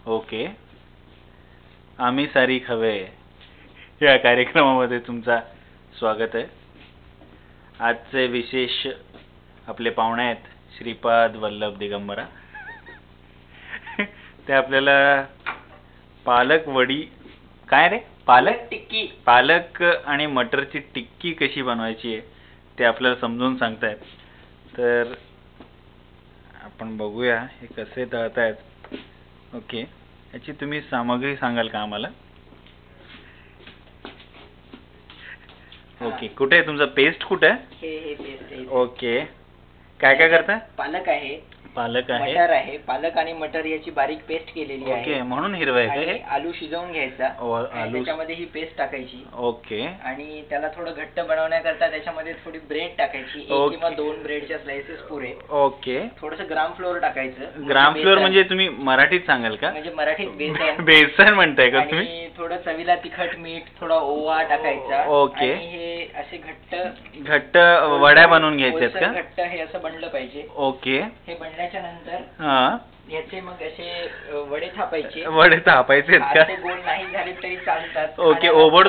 Okay. आम्ही सारी खवे या कार्यक्रमामध्ये तुमचा स्वागत आहे. आजचे विशेष आपले पाहुणे आहेत श्रीपाद वल्लभ दिगंबरा. ते आपल्याला पालक वडी काय रे पालक आणि मटरची टिक्की कशी बनवायची आहे ते आपल्याला समजून सांगतायत. तर आपण बघूया हे कसे तळतायत. ओके, याची तुम्ही सामग्री सांगाल का आम्हाला? ओके, कुठे आहे तुमचा पेस्ट? कुठे आहे? हे पेस्ट आहे. ओके, काय काय करताय? पालक आहे, मटर आहे. पालक आणि मटर याची बारीक पेस्ट केलेली आहे. ओके, म्हणून हिरवा आहे आणि आलू शिजवून घ्यायचा, त्याच्यामध्ये ही पेस्ट टाकायची. ओके, आणि त्याला थोडं घट्ट बनवण्याकरता त्याच्यामध्ये थोडी ब्रेड टाकायची, 1 किंवा 2 ब्रेडच्या स्लाइसेस पुरे. ओके, थोडंसं ग्राम फ्लोअर टाकायचं. ग्राम फ्लोअर म्हणजे तुम्ही मराठीत सांगाल का? म्हणजे मराठीत बेसन. बेसन म्हणताय का तुम्ही? आणि थोडं चवीला तिखट, मीठ, थोडा ओवा टाकायचा. ओके, आणि हे असे घट्ट वड्या बनवून घ्यायच्यात का? घट्ट हे असं बनलं पाहिजे. ओके, हे बनल्याच्या नंतर याचे मग असे वडे थापायचे. का? गोल नाही झाले तरी चालतात. ओके, ओबड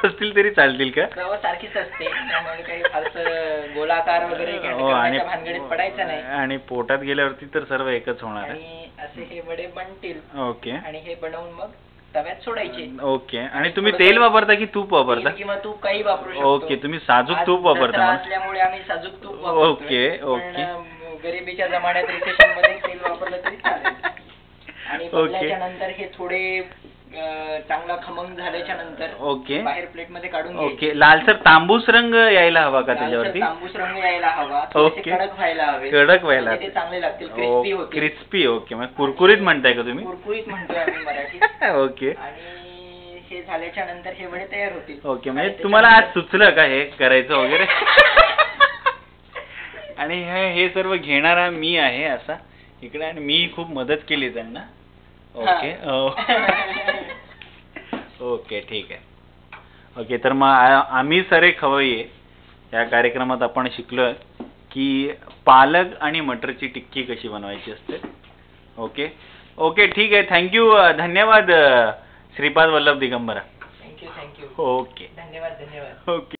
असतील तरी चालतील का? चव सारखीच असते, त्यामुळे काही फारसं गोलाकार वगैरे भानगडीत पडायचं नाही. आणि पोटात गेल्यावरती तर सर्व एकच होणार आहे. आणि असे हे वडे बनतील. ओके, आणि हे बनवून मग तव्यात सोडायचे. ओके, आणि तुम्ही तेल वापरता की तूप वापरता? किंवा तूप काही वापरू शकतो. ओके, तुम्ही साजूक तूप वापरता असल्यामुळे आम्ही साजूक तूप वापरतो. ओके, गरिबीच्या जमान्यात रिसेशन मध्ये तेल वापरलं तरी चालेल. आणि बनल्याच्या नंतर हे थोडे चांगला खमंग झाल्याच्या नंतर ओके बाहेर प्लेट मध्ये काढून ओके. लालसर तांबूस रंग यायला हवा का त्याच्यावरती? तांबूस रंग यायला हवा. ओके, कडक व्हायला हवे. ते चांगले लागतील, क्रिस्पी होतील. क्रिस्पी. ओके, मग कुरकुरीत म्हणताय का तुम्ही? कुरकुरीत म्हणतोय आम्ही मराठीत. ओके, आणि हे झाल्याच्या नंतर हे वडे तयार होतील. ओके, म्हणजे तुम्हाला आज सुचलं का हे करायचं वगैरे? आणि हे सर्व घेणारा मी आहे असा इकडे, आणि मी खूप मदत केली त्यांना. ओके, ओके, ठीक आहे. ओके, तर मग आम्ही सारे खवय्ये या कार्यक्रमात आपण शिकलोय की पालक आणि मटरची टिक्की कशी बनवायची असते. ओके, ओके, ठीक आहे. थँक्यू, धन्यवाद श्रीपाद वल्लभ दिगंबरा. थँक्यू. ओके, धन्यवाद. ओके.